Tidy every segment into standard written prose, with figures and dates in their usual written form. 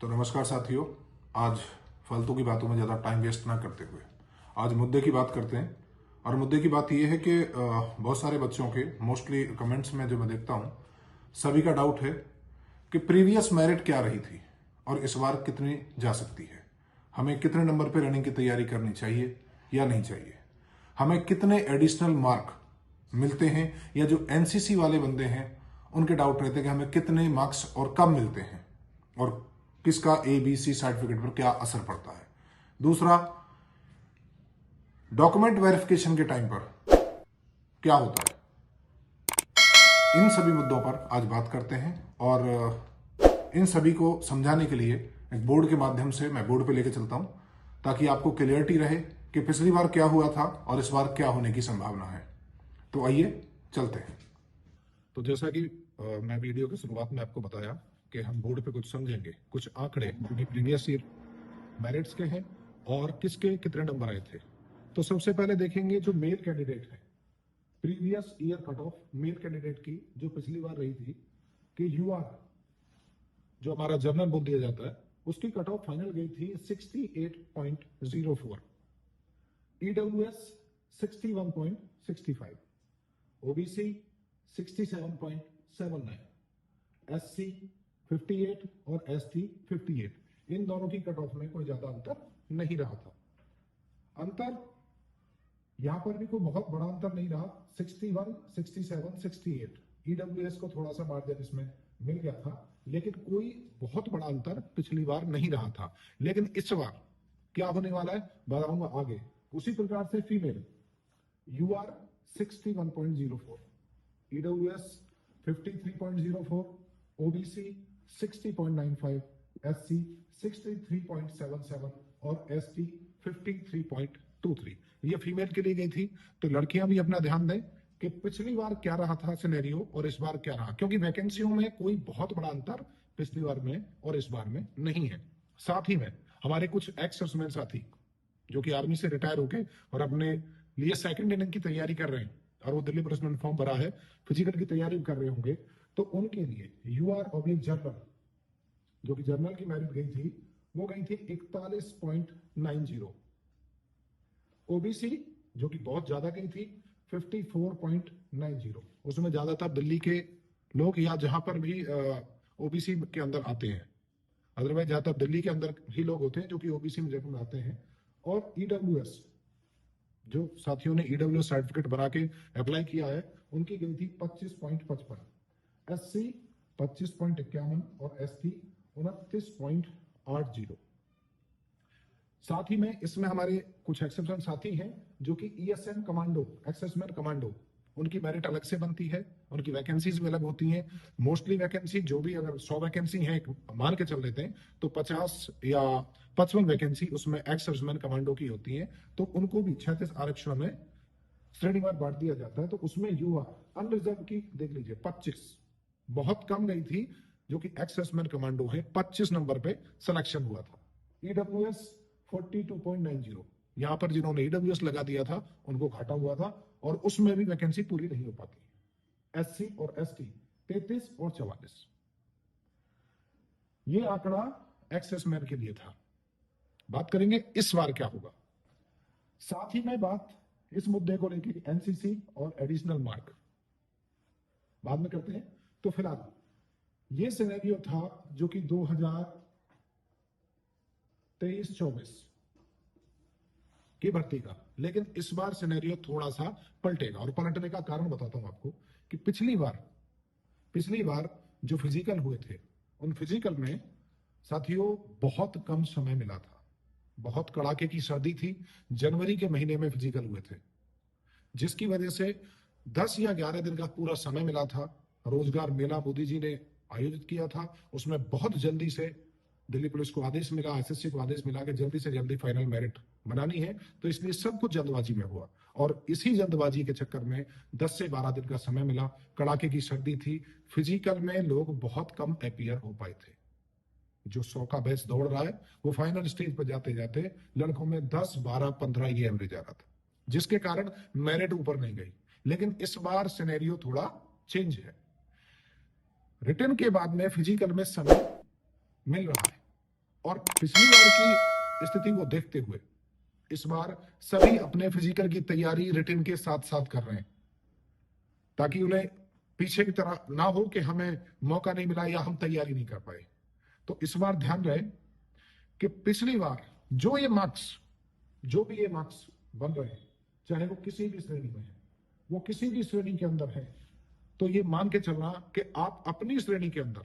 तो नमस्कार साथियों। आज फालतू की बातों में ज़्यादा टाइम वेस्ट ना करते हुए आज मुद्दे की बात करते हैं। और मुद्दे की बात यह है कि बहुत सारे बच्चों के मोस्टली कमेंट्स में जो मैं देखता हूँ, सभी का डाउट है कि प्रीवियस मेरिट क्या रही थी और इस बार कितनी जा सकती है। हमें कितने नंबर पे रनिंग की तैयारी करनी चाहिए या नहीं चाहिए, हमें कितने एडिशनल मार्क मिलते हैं, या जो एनसीसी वाले बंदे हैं उनके डाउट रहते हैं कि हमें कितने मार्क्स और कब मिलते हैं और किसका ABC सर्टिफिकेट पर क्या असर पड़ता है। दूसरा, डॉक्यूमेंट वेरिफिकेशन के टाइम पर क्या होता है। इन सभी मुद्दों पर आज बात करते हैं और इन सभी को समझाने के लिए एक बोर्ड के माध्यम से मैं बोर्ड पे लेके चलता हूं, ताकि आपको क्लियरिटी रहे कि पिछली बार क्या हुआ था और इस बार क्या होने की संभावना है। तो आइए चलते हैं। तो जैसा कि मैं वीडियो की शुरुआत में आपको बताया कि हम बोर्ड पे कुछ समझेंगे, कुछ आंकड़े जो कि प्रीवियस ईयर मेरिट्स के हैं और किसके कितने नंबर आए थे। तो सबसे पहले देखेंगे जो मेल कैंडिडेट है, previous year cut of male candidate की जो पिछली बार रही थी कि यूआर जो हमारा जर्नल बोल दिया जाता है, उसकी कट ऑफ फाइनल गई थी 68.04, ईडब्ल्यूएस 61.65, ओबीसी 67.79, एससी 58 और एसटी 58। इन दोनों की कट ऑफ में कोई ज्यादा अंतर नहीं रहा था। अंतर यहां पर भी कोई बहुत बड़ा अंतर नहीं रहा, 61, 67, 68। ईडब्ल्यूएस को थोड़ा सा मार्जिन इसमें मिल गया था, लेकिन कोई बहुत बड़ा अंतर पिछली बार नहीं रहा था। लेकिन इस बार क्या होने वाला है बताऊंगा आगे। उसी प्रकार से female UR 61.04, EWS 53.04, OBC 60.95, SC 63.77 और एसटी 53.23। ये फीमेल के लिए गई थी। तो लड़कियां भी अपना ध्यान दें कि पिछली बार क्या रहा था सिनेरियो और इस बार क्या रहा, क्योंकि वैकेंसियों में कोई बहुत बड़ा अंतर पिछली बार में और इस बार में नहीं है। साथ ही में हमारे कुछ एक्स सर्विसमैन साथी जो कि आर्मी से रिटायर होके और अपने लिए सेकंड इनिंग की तैयारी कर रहे हैं और वो दिल्ली पुलिस में फॉर्म भरा है, फिजिकल की तैयारी कर रहे होंगे, तो उनके लिए यूआर ऑब्लिक जर्नल जो कि जर्नल की मेरिट गई थी वो गई थी 41.90, ओबीसी जो कि बहुत ज्यादा गई थी 54.90। उसमें ज्यादातर दिल्ली के लोग या जहां पर भी ओबीसी के अंदर आते हैं, अदरवाइज ज्यादातर दिल्ली के अंदर ही लोग होते हैं जो कि ओबीसी में जरूर आते हैं। और ईडब्ल्यूएस जो साथियों ने ईडब्ल्यूएस सर्टिफिकेट बना के अप्लाई किया है उनकी गई थी 25.55, एससी 25.51 और एसटी 29.80। साथ ही में इसमें हमारे कुछ एक्सेप्शन साथी हैं जो कि ईएसएम कमांडो, एक्सेसमैन कमांडो, उनकी मेरिट अलग से बनती है, उनकी वैकेंसीज भी अलग होती हैं। मोस्टली वैकेंसी जो भी अगर 100 वैकेंसी है मान के चल लेते हैं तो 50 या 55 वैकेंसी उसमें एक्स सर्विसमैन कमांडो की होती है। तो उनको भी 36 आरक्षण में श्रेणीवार बांट दिया जाता है। तो उसमें युवा अनरिजर्व की देख लीजिए 25, बहुत कम गई थी जो कि एक्स सर्विसमैन कमांडो है, 25 नंबर पे सिलेक्शन हुआ था। ईडब्ल्यूएस 42.90, यहां पर जिन्होंने ईडब्ल्यूएस लगा दिया था उनको घाटा हुआ था और उसमें भी वैकेंसी पूरी नहीं हो पाती। एससी और एसटी 33 और 44। ये आंकड़ा एक्सेस मैन के लिए था। बात करेंगे इस बार क्या होगा। साथ ही में बात इस मुद्दे को लेकर एनसीसी और एडिशनल मार्क बाद में करते हैं। तो फिलहाल ये सिनेरियो था जो कि 2023-24 की भर्ती का, लेकिन इस बार सिनेरियो थोड़ा सा पलटेगा और पलटने का कारण बताता हूं आपको कि पिछली बार जो फिजिकल हुए थे उन फिजिकल में साथियों बहुत कम समय मिला था, बहुत कड़ाके की सर्दी थी, जनवरी के महीने में फिजिकल हुए थे, जिसकी वजह से 10 या 11 दिन का पूरा समय मिला था। रोजगार मेला मोदी जी ने आयोजित किया था, उसमें बहुत जल्दी से दिल्ली पुलिस को आदेश मिला, एसएससी को आदेश मिला कि जल्दी से जल्दी फाइनल मेरिट बनानी है, तो इसलिए सब कुछ जल्दबाजी में हुआ और इसी जल्दबाजी के चक्कर में 10 से 12 दिन का समय मिला। कड़ाके की सर्दी थी, फिजिकल में लोग बहुत कम अपीयर हो पाए थे। जो 100 का बैच दौड़ रहा है वो फाइनल स्टेज पर जाते जाते लड़कों में 10, 12, 15 ये एवरेज आ रहा था, जिसके कारण मेरिट ऊपर नहीं गई। लेकिन इस बार सिनेरियो थोड़ा चेंज है। रिटर्न के बाद में फिजिकल में समय मिल रहा है, और पिछली बार की स्थिति को देखते हुए इस बार सभी अपने फिजिकल की तैयारी रिटन के साथ साथ कर रहे हैं, ताकि उन्हें पीछे की तरह ना हो कि हमें मौका नहीं मिला या हम तैयारी नहीं कर पाए। तो इस बार ध्यान रहे कि पिछली बार जो भी ये मार्क्स बन रहे हैं, चाहे वो किसी भी श्रेणी में है, वो किसी भी श्रेणी के अंदर है, तो ये मान के चलना कि आप अपनी श्रेणी के अंदर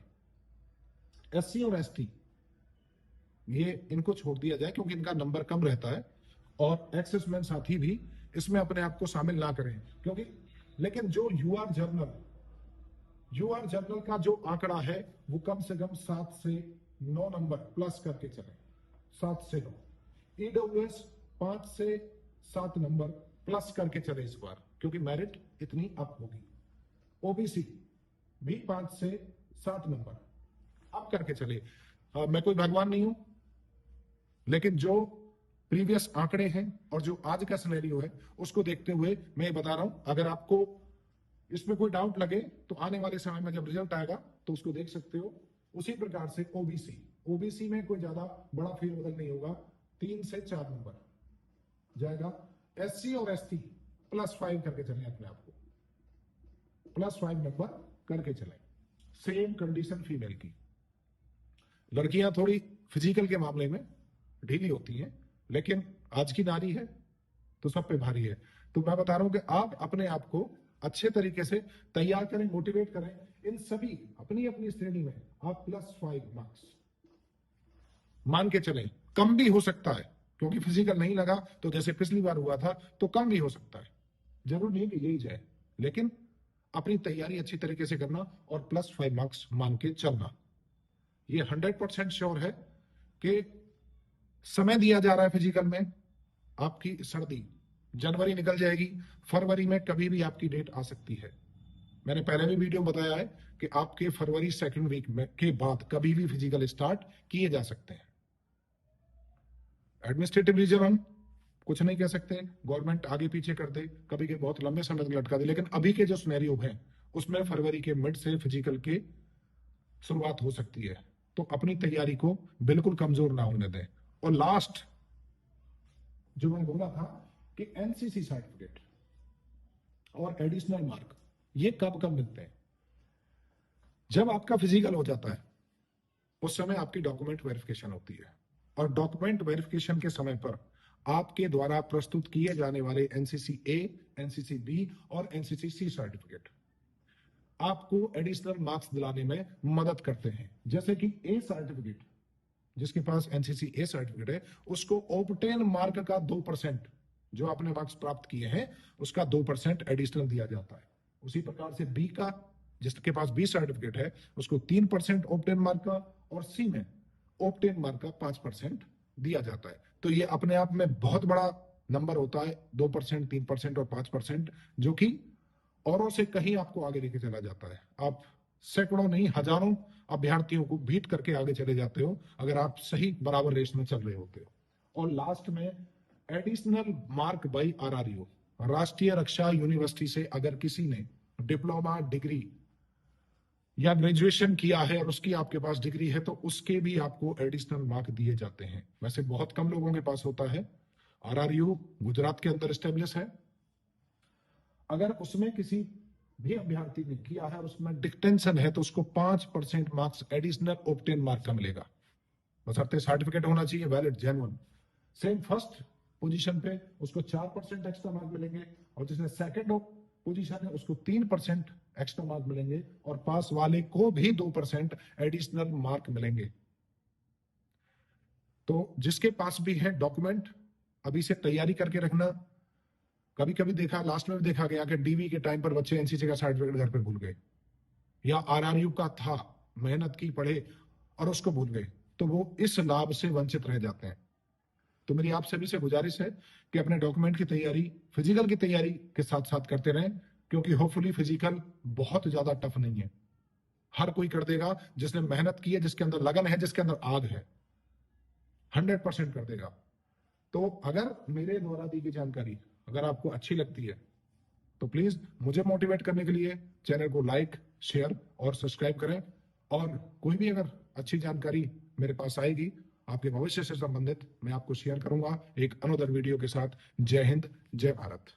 एससी और एसटी ये इनको छोड़ दिया जाए, क्योंकि इनका नंबर कम रहता है, और एक्सेसमैन साथी भी इसमें अपने आप को शामिल ना करें, क्योंकि लेकिन जो यूआर जर्नल का जो आंकड़ा है वो कम से कम 7 से 9 नंबर प्लस करके चले, 7 से 9। ईडब्ल्यूएस 5 से 7 नंबर प्लस करके चले इस बार, क्योंकि मेरिट इतनी अप होगी। ओबीसी भी 5 से 7 नंबर अप करके चले। मैं कोई भगवान नहीं हूं, लेकिन जो प्रीवियस आंकड़े हैं और जो आज का सिनेरियो है उसको देखते हुए मैं ये बता रहा हूं। अगर आपको इसमें कोई डाउट लगे तो आने वाले समय में जब रिजल्ट आएगा तो उसको देख सकते हो। उसी प्रकार से ओबीसी में कोई ज्यादा बड़ा फेरबदल नहीं होगा, 3 से 4 नंबर जाएगा। एससी और एसटी +5 करके चले, अपने आप को +5 नंबर करके चले। सेम कंडीशन फीमेल की। लड़कियां थोड़ी फिजिकल के मामले में ढीली होती हैं, लेकिन आज की नारी है तो सब पे भारी है। तो मैं बता रहा हूं कि आप अपने आप को अच्छे तरीके से तैयार करें, मोटिवेट करें। इन सभी अपनी अपनी श्रेणी में आप +5 मार्क्स मान के चलें। कम भी हो सकता है, क्योंकि फिजिकल नहीं लगा तो जैसे पिछली बार हुआ था तो कम भी हो सकता है, जरूर नहीं कि यही जाए, लेकिन अपनी तैयारी अच्छी तरीके से करना और +5 मार्क्स मान के चलना। ये 100% श्योर है कि समय दिया जा रहा है फिजिकल में। आपकी सर्दी जनवरी निकल जाएगी, फरवरी में कभी भी आपकी डेट आ सकती है। मैंने पहले भी वीडियो बताया है कि आपके फरवरी 2nd वीक में के बाद कभी भी फिजिकल स्टार्ट किए जा सकते हैं। एडमिनिस्ट्रेटिव रीजन हम कुछ नहीं कह सकते, गवर्नमेंट आगे पीछे कर दे, कभी के बहुत लंबे समय तक लटका दे, लेकिन अभी के जो सिनेरियो है उसमें फरवरी के मिड से फिजिकल के शुरुआत हो सकती है। तो अपनी तैयारी को बिल्कुल कमजोर ना होने दें। और लास्ट जो मैं बोला था कि एनसीसी सर्टिफिकेट और एडिशनल मार्क ये कब कब मिलते हैं? जब आपका फिजिकल हो जाता है उस समय आपकी डॉक्यूमेंट वेरिफिकेशन होती है, और डॉक्यूमेंट वेरिफिकेशन के समय पर आपके द्वारा प्रस्तुत किए जाने वाले एनसीसी ए, एनसीसी बी और एनसीसी सी सर्टिफिकेट आपको एडिशनल मार्क्स दिलाने में मदद करते हैं। जैसे कि ए सर्टिफिकेट, जिसके पास एनसीसी ए सर्टिफिकेट है, उसको ऑब्टेन मार्क का 2%, जो आपने मार्क्स प्राप्त किए हैं उसका 2% एडिशनल दिया जाता है। उसी प्रकार से बी का, जिसके पास बी सर्टिफिकेट है, उसको 3% ऑब्टेन मार्क का, और सी में ऑब्टेन मार्क का 5% दिया जाता है। तो ये अपने आप में बहुत बड़ा नंबर होता है, 2%, 3% और 5%, जो कि औरों से कहीं आपको आगे लेके चला जाता है। आप सैकड़ों नहीं हजारों अभ्यर्थियों को बीट करके आगे चले जाते हो अगर आप सही बराबर रेस में चल रहे होते हो। और लास्ट में एडिशनल मार्क बाई आरआरयू, राष्ट्रीय रक्षा यूनिवर्सिटी से अगर किसी ने डिप्लोमा, डिग्री या ग्रेजुएशन किया है और उसकी आपके पास डिग्री है तो उसके भी आपको एडिशनल मार्क दिए जाते हैं। वैसे बहुत कम लोगों के पास होता है। आरआरयू गुजरात के अंदर स्टेब्लिश है। अगर उसमें किसी भी अभ्यर्थी ने किया है और उसमें डिस्टिंक्शन है तो उसको 5% मार्क्स एडिशनल ऑब्टेन मार्क का मिलेगा, बशर्ते सर्टिफिकेट होना चाहिए valid, genuine. Same first position पे उसको 4% एक्स्ट्रा मार्क मिलेंगे, और जिसने सेकंड पोजीशन है उसको 3% एक्स्ट्रा मार्क मिलेंगे, और पास वाले को भी 2% एडिशनल मार्क मिलेंगे। तो जिसके पास भी है डॉक्यूमेंट, अभी से तैयारी करके रखना। कभी कभी देखा, लास्ट में भी देखा गया कि डीवी के टाइम पर बच्चे एनसीसी का सर्टिफिकेट घर पे भूल गए, या आरआरयू का था, मेहनत की, पढ़े और उसको भूल गए, तो वो इस लाभ से वंचित रह जाते हैं। तो मेरी आप सभी से गुजारिश है कि अपने डॉक्यूमेंट की तैयारी, फिजिकल की तैयारी के साथ साथ करते रहें, क्योंकि होपफुली फिजिकल बहुत ज्यादा टफ नहीं है। हर कोई कर देगा जिसने मेहनत की है, जिसके अंदर लगन है, जिसके अंदर आग है, 100% कर देगा। तो अगर मेरे द्वारा दी गई जानकारी अगर आपको अच्छी लगती है तो प्लीज मुझे मोटिवेट करने के लिए चैनल को लाइक, शेयर और सब्सक्राइब करें। और कोई भी अगर अच्छी जानकारी मेरे पास आएगी आपके भविष्य से संबंधित मैं आपको शेयर करूंगा एक अनदर वीडियो के साथ। जय हिंद, जय भारत।